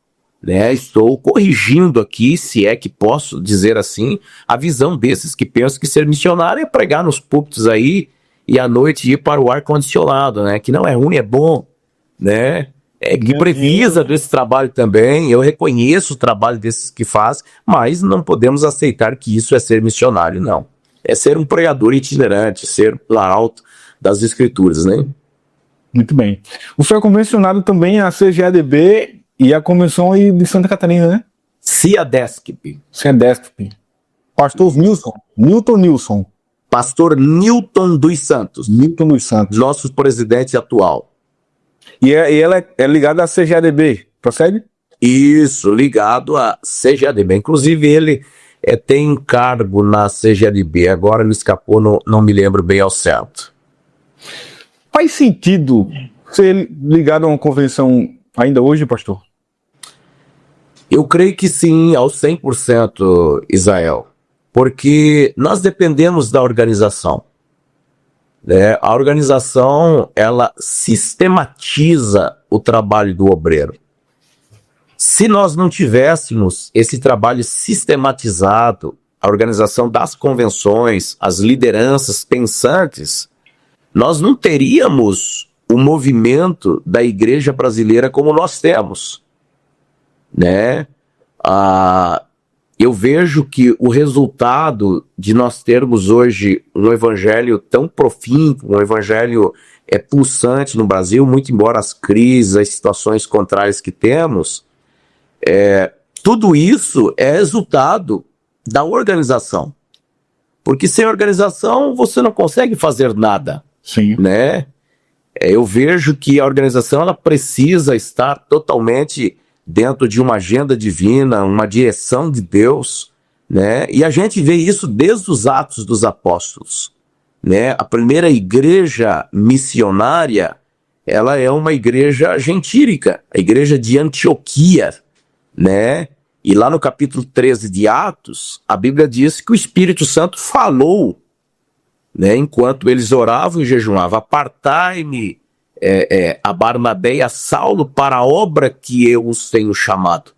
né, estou corrigindo aqui, se é que posso dizer assim, a visão desses que pensam que ser missionário é pregar nos púlpitos aí e à noite ir para o ar-condicionado, né, que não é ruim, é bom, né, que precisa desse trabalho também. Eu reconheço o trabalho desses que fazem, mas não podemos aceitar que isso é ser missionário, não. É ser um pregador itinerante, ser arauto das escrituras, né? Muito bem. O senhor é convencionado também a CGADB e a Convenção de Santa Catarina, né? CIADESCP. CIADESCP. Pastor Nilson. Pastor Newton dos Santos. Newton dos Santos. Nosso presidente atual. E ela é ligada à CGADB, procede? Isso, ligado à CGADB. Inclusive ele tem um cargo na CGADB, agora me escapou, não me lembro bem ao certo. Faz sentido ser ligado a uma convenção ainda hoje, pastor? Eu creio que sim, ao 100%, Israel, porque nós dependemos da organização. Né? A organização, ela sistematiza o trabalho do obreiro. Se nós não tivéssemos esse trabalho sistematizado, a organização das convenções, as lideranças pensantes, nós não teríamos o movimento da igreja brasileira como nós temos, né? Eu vejo que o resultado de nós termos hoje um evangelho tão profundo, um evangelho pulsante no Brasil, muito embora as crises, as situações contrárias que temos, tudo isso é resultado da organização. Porque sem organização você não consegue fazer nada. Sim. Né? Eu vejo que a organização ela precisa estar totalmente dentro de uma agenda divina, uma direção de Deus, né? E a gente vê isso desde os Atos dos Apóstolos, né? A primeira igreja missionária, ela é uma igreja gentílica, a igreja de Antioquia, né? E lá no capítulo 13 de Atos, a Bíblia diz que o Espírito Santo falou, né, enquanto eles oravam e jejuavam: apartai-me a Barnabé e a Saulo para a obra que eu os tenho chamado.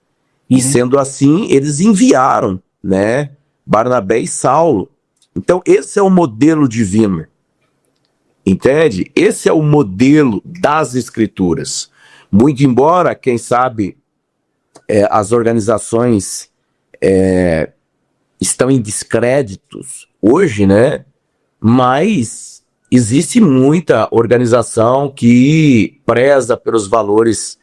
E sendo assim, eles enviaram, né, Barnabé e Saulo. Então esse é o modelo divino, entende? Esse é o modelo das Escrituras. Muito embora, quem sabe, as organizações estão em descréditos hoje, né? Mas existe muita organização que preza pelos valores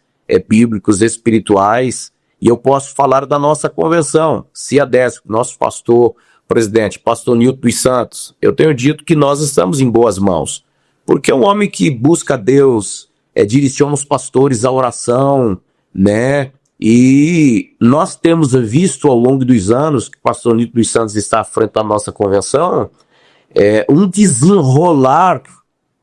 bíblicos, espirituais, e eu posso falar da nossa convenção, CIADESP, nosso pastor presidente, pastor Nilton dos Santos. Eu tenho dito que nós estamos em boas mãos, porque é um homem que busca Deus, direciona os pastores à oração, né? E nós temos visto ao longo dos anos que o pastor Nilton dos Santos está à frente da nossa convenção, um desenrolar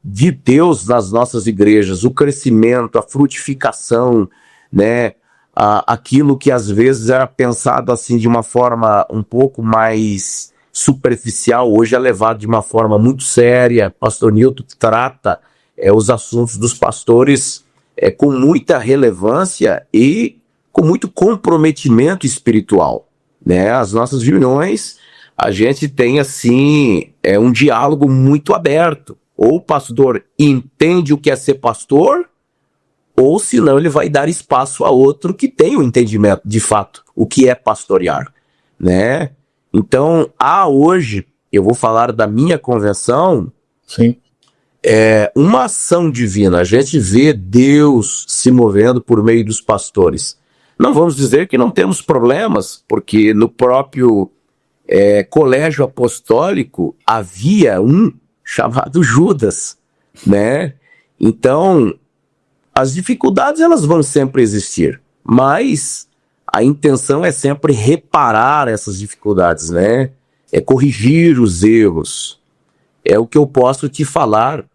de Deus nas nossas igrejas, o crescimento, a frutificação, né? Aquilo que às vezes era pensado assim de uma forma um pouco mais superficial, hoje é levado de uma forma muito séria. Pastor Nilton trata os assuntos dos pastores com muita relevância e com muito comprometimento espiritual, né? As nossas reuniões, a gente tem assim um diálogo muito aberto. Ou o pastor entende o que é ser pastor, ou senão ele vai dar espaço a outro que tem o entendimento de fato o que é pastorear, né? Então, hoje, eu vou falar da minha convenção. Sim. Uma ação divina. A gente vê Deus se movendo por meio dos pastores. Não vamos dizer que não temos problemas, porque no próprio colégio apostólico havia um chamado Judas, né? Então, as dificuldades elas vão sempre existir, mas a intenção é sempre reparar essas dificuldades, né? Corrigir os erros. É o que eu posso te falar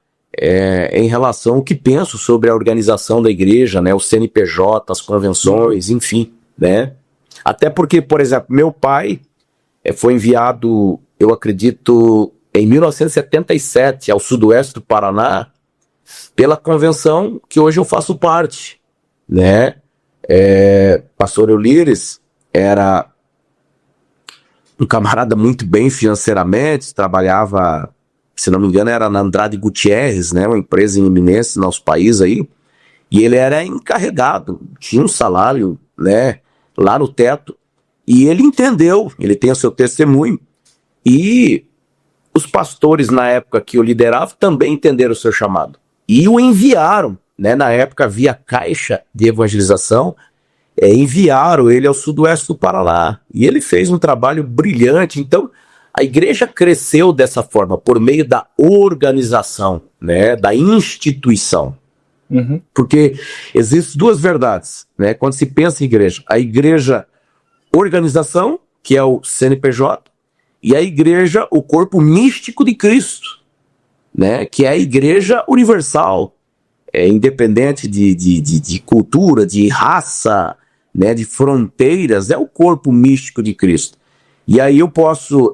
em relação ao que penso sobre a organização da igreja, né? O CNPJ, as convenções, enfim, né? Até porque, por exemplo, meu pai foi enviado, eu acredito, em 1977 ao sudoeste do Paraná, pela convenção que hoje eu faço parte, né? Pastor Eulíris era um camarada muito bem financeiramente, trabalhava, se não me engano, era na Andrade Gutierrez, né? Uma empresa em eminência no nosso país aí, e ele era encarregado, tinha um salário, né? Lá no teto, e ele entendeu, ele tem o seu testemunho, e os pastores na época que eu liderava também entenderam o seu chamado. E o enviaram, né? Na época havia caixa de evangelização, enviaram ele ao sudoeste do Paraná. E ele fez um trabalho brilhante. Então, a igreja cresceu dessa forma, por meio da organização, né? Da instituição. Uhum. Porque existem duas verdades, né? Quando se pensa em igreja. A igreja organização, que é o CNPJ, e a igreja, o corpo místico de Cristo, né? Que é a igreja universal, independente de cultura, de raça, né? De fronteiras, é o corpo místico de Cristo. E aí eu posso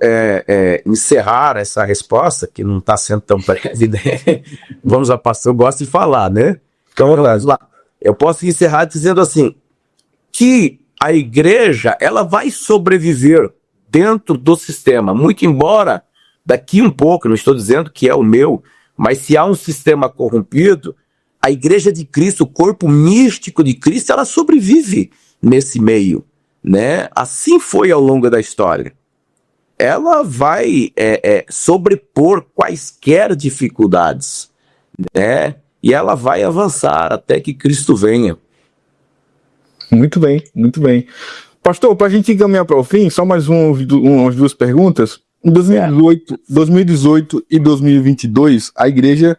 encerrar essa resposta, que não está sendo tão breve, né? Vamos lá, pastor, eu gosto de falar, né? Então vamos lá. Eu posso encerrar dizendo assim, que a igreja, ela vai sobreviver dentro do sistema, muito embora daqui um pouco, não estou dizendo que é o meu, mas se há um sistema corrompido, a igreja de Cristo, o corpo místico de Cristo, ela sobrevive nesse meio, né? Assim foi ao longo da história. Ela vai sobrepor quaisquer dificuldades, né? E ela vai avançar até que Cristo venha. Muito bem, muito bem. Pastor, para a gente encaminhar para o fim, só mais umas duas perguntas. Em 2018 e 2022, a igreja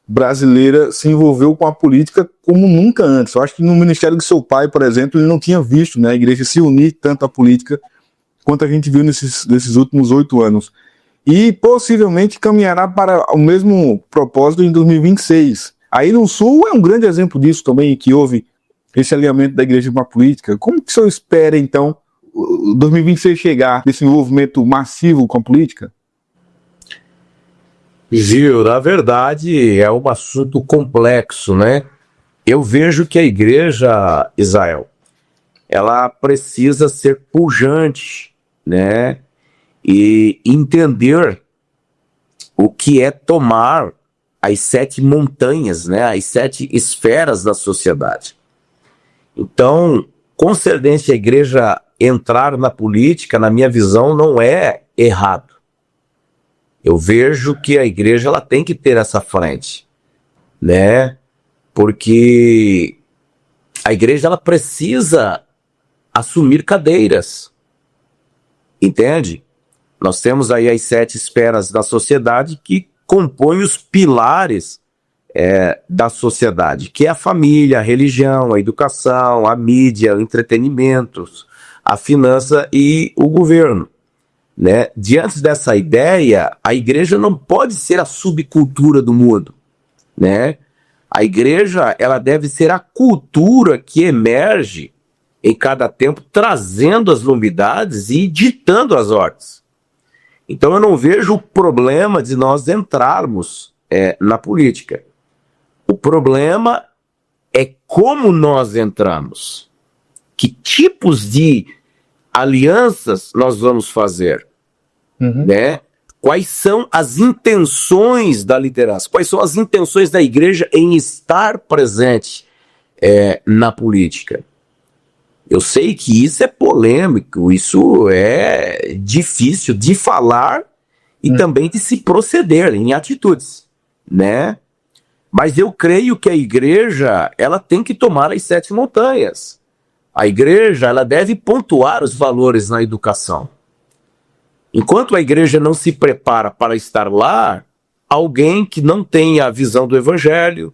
brasileira se envolveu com a política como nunca antes. Eu acho que no ministério do seu pai, por exemplo, ele não tinha visto, né, a igreja se unir tanto à política quanto a gente viu nesses últimos 8 anos. E possivelmente caminhará para o mesmo propósito em 2026. Aí no Sul é um grande exemplo disso também, que houve esse alinhamento da igreja com a política. Como que o senhor espera, então, 2026 chegar nesse envolvimento massivo com a política? Viu, na verdade é um assunto complexo, né? Eu vejo que a igreja, Israel, ela precisa ser pujante, né? E entender o que é tomar as 7 montanhas, né? As 7 esferas da sociedade. Então, concedente à igreja entrar na política, na minha visão, não é errado. Eu vejo que a igreja ela tem que ter essa frente, né? Porque a igreja ela precisa assumir cadeiras, entende? Nós temos aí as 7 esferas da sociedade que compõem os pilares da sociedade, que é a família, a religião, a educação, a mídia, o entretenimento, a finança e o governo, né? Diante dessa ideia, a igreja não pode ser a subcultura do mundo, né? A igreja ela deve ser a cultura que emerge em cada tempo, trazendo as novidades e ditando as ordens. Então eu não vejo o problema de nós entrarmos na política. O problema é como nós entramos. Que tipos de alianças nós vamos fazer? Né? Quais são as intenções da liderança? Quais são as intenções da igreja em estar presente na política? Eu sei que isso é polêmico, isso é difícil de falar e também de se proceder em atitudes, né? Mas eu creio que a igreja, ela tem que tomar as 7 montanhas. A igreja, ela deve pontuar os valores na educação. Enquanto a igreja não se prepara para estar lá, alguém que não tenha a visão do evangelho,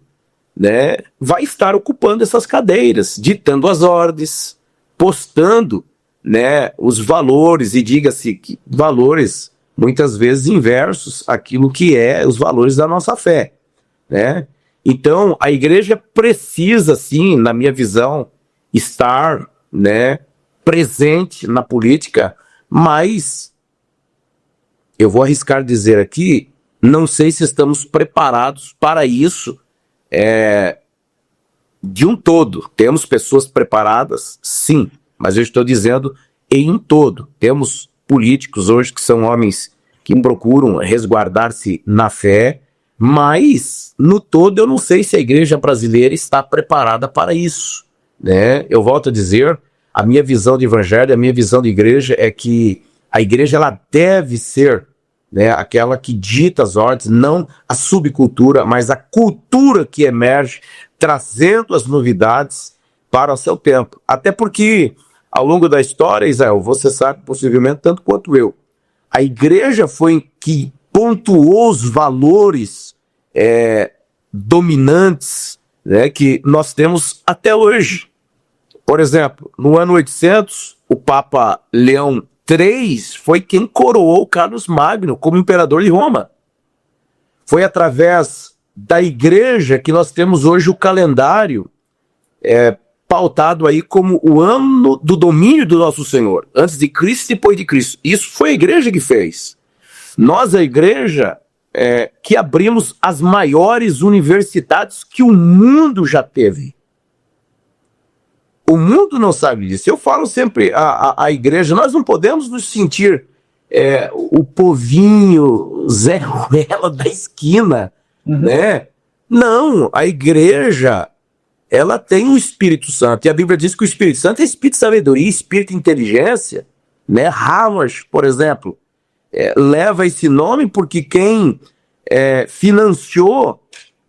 né, vai estar ocupando essas cadeiras, ditando as ordens, postando, né, os valores, e diga-se que valores muitas vezes inversos àquilo que é os valores da nossa fé, né? Então, a igreja precisa, sim, na minha visão, estar, né, presente na política, mas eu vou arriscar dizer aqui, não sei se estamos preparados para isso de um todo. Temos pessoas preparadas, sim, mas eu estou dizendo em um todo. Temos políticos hoje que são homens que procuram resguardar-se na fé, mas no todo eu não sei se a igreja brasileira está preparada para isso, né? Eu volto a dizer, a minha visão de evangelho, a minha visão de igreja é que a igreja ela deve ser, né, aquela que dita as ordens, não a subcultura, mas a cultura que emerge, trazendo as novidades para o seu tempo. Até porque, ao longo da história, Israel, você sabe possivelmente tanto quanto eu, a igreja foi que pontuou os valores dominantes, né, que nós temos até hoje. Por exemplo, no ano 800, o Papa Leão III foi quem coroou Carlos Magno como imperador de Roma. Foi através da igreja que nós temos hoje o calendário pautado aí como o ano do domínio do nosso Senhor, antes de Cristo e depois de Cristo. Isso foi a igreja que fez. Nós, a igreja, que abrimos as maiores universidades que o mundo já teve. O mundo não sabe disso. Eu falo sempre à igreja, nós não podemos nos sentir o povinho Zé Ruela da esquina, né? Não, a igreja, ela tem um Espírito Santo, e a Bíblia diz que o Espírito Santo é espírito de sabedoria, espírito de inteligência, né? Harvard, por exemplo, leva esse nome porque quem financiou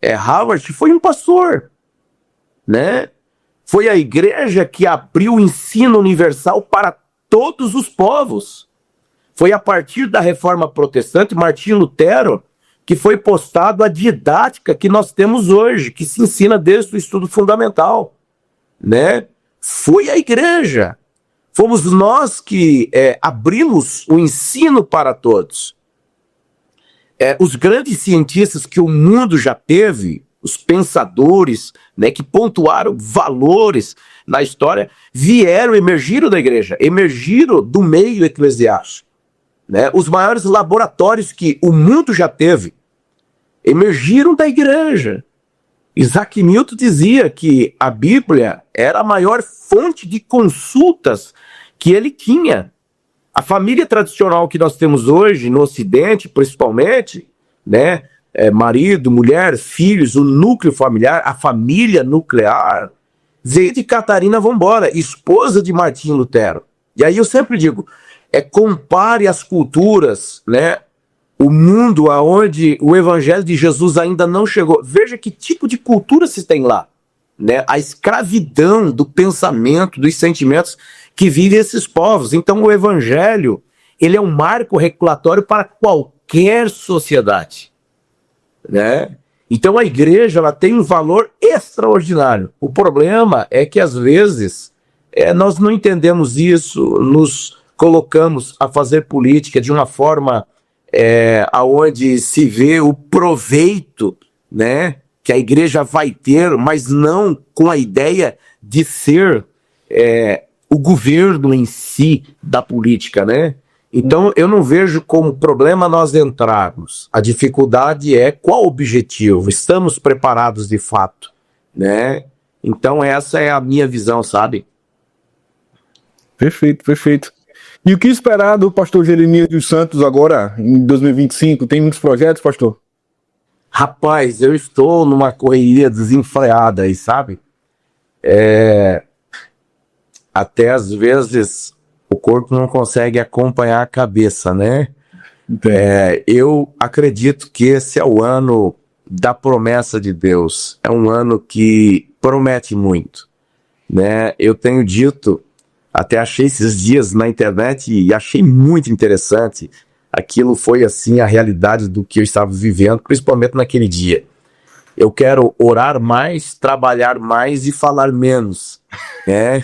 Harvard foi um pastor, né? Foi a igreja que abriu o ensino universal para todos os povos. Foi a partir da Reforma Protestante, Martim Lutero, que foi postado a didática que nós temos hoje, que se ensina desde o estudo fundamental, né? Foi a igreja. Fomos nós que abrimos o ensino para todos. Os grandes cientistas que o mundo já teve, os pensadores, né, que pontuaram valores na história, emergiram da igreja, emergiram do meio eclesiástico, né? Os maiores laboratórios que o mundo já teve emergiram da igreja. Isaac Newton dizia que a Bíblia era a maior fonte de consultas que ele tinha. A família tradicional que nós temos hoje, no Ocidente principalmente, né, marido, mulher, filhos, o núcleo familiar, a família nuclear, veio de Catarina Vambora, esposa de Martim Lutero. E aí eu sempre digo, compare as culturas, né? O mundo aonde o evangelho de Jesus ainda não chegou. Veja que tipo de cultura se tem lá, né? A escravidão do pensamento, dos sentimentos que vivem esses povos. Então o evangelho, ele é um marco regulatório para qualquer sociedade, né? Então a igreja, ela tem um valor extraordinário. O problema é que às vezes nós não entendemos isso, nos colocamos a fazer política de uma forma aonde se vê o proveito, né, que a igreja vai ter, mas não com a ideia de ser o governo em si da política, né? Então, eu não vejo como problema nós entrarmos. A dificuldade é qual o objetivo? Estamos preparados de fato, né? Então, essa é a minha visão, sabe? Perfeito, perfeito. E o que esperar do pastor Jeremias dos Santos agora, em 2025? Tem muitos projetos, pastor? Rapaz, eu estou numa correria desenfreada aí, sabe? Até às vezes o corpo não consegue acompanhar a cabeça, né? Eu acredito que esse é o ano da promessa de Deus. É um ano que promete muito, né? Eu tenho dito, até achei esses dias na internet e achei muito interessante. Aquilo foi assim a realidade do que eu estava vivendo, principalmente naquele dia. Eu quero orar mais, trabalhar mais e falar menos, né?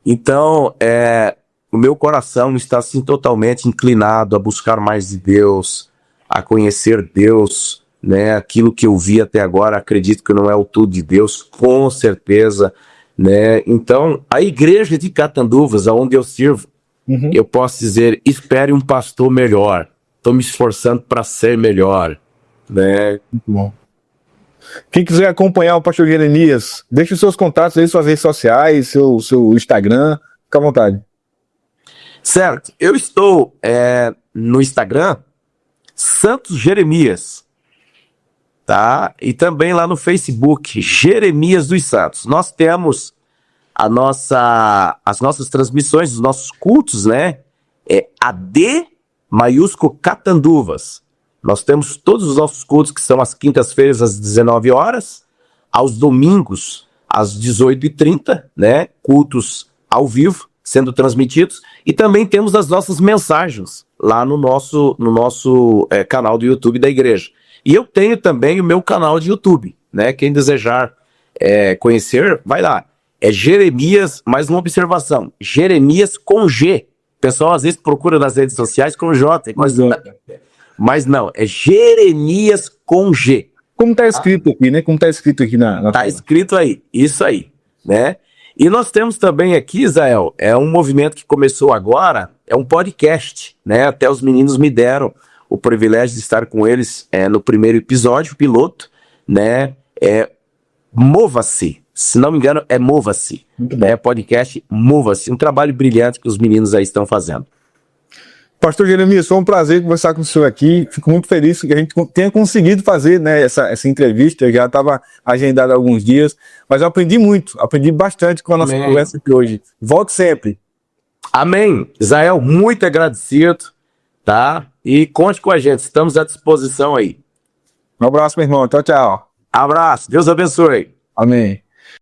Então, o meu coração está assim totalmente inclinado a buscar mais de Deus, a conhecer Deus, né? Aquilo que eu vi até agora, acredito que não é o tudo de Deus, com certeza, né? Então, a igreja de Catanduvas, aonde eu sirvo, eu posso dizer, espere um pastor melhor. Estou me esforçando para ser melhor, né? Muito bom. Quem quiser acompanhar o pastor Jeremias, deixe os seus contatos aí, suas redes sociais, seu Instagram, fica à vontade. Certo, eu estou no Instagram, Santos Jeremias, tá? E também lá no Facebook, Jeremias dos Santos. Nós temos as nossas transmissões, os nossos cultos, né? AD maiúsculo Catanduvas. Nós temos todos os nossos cultos que são às quintas-feiras às 19 horas, aos domingos às 18h30, né? Cultos ao vivo sendo transmitidos, e também temos as nossas mensagens lá no nosso canal do YouTube da igreja. E eu tenho também o meu canal de YouTube, né? Quem desejar conhecer, vai lá. É Jeremias, mais uma observação, Jeremias com G. O pessoal às vezes procura nas redes sociais com J, mas não, é Jeremias com G. Como está escrito aqui, né? Como está escrito aqui na Tá escrito aí, isso aí, né? E nós temos também aqui, Israel, um movimento que começou agora, é um podcast, né? Até os meninos me deram o privilégio de estar com eles no primeiro episódio, piloto, né? Mova-se, se não me engano, Mova-se, né? Podcast Mova-se, um trabalho brilhante que os meninos aí estão fazendo. Pastor Jeremias, foi um prazer conversar com o senhor aqui. Fico muito feliz que a gente tenha conseguido fazer, né, essa entrevista. Eu já estava agendado há alguns dias, mas eu aprendi bastante com a nossa conversa aqui hoje. Volte sempre. Amém. Israel, muito agradecido, tá? E conte com a gente, estamos à disposição aí. Um abraço, meu irmão. Tchau, tchau. Abraço, Deus abençoe. Amém.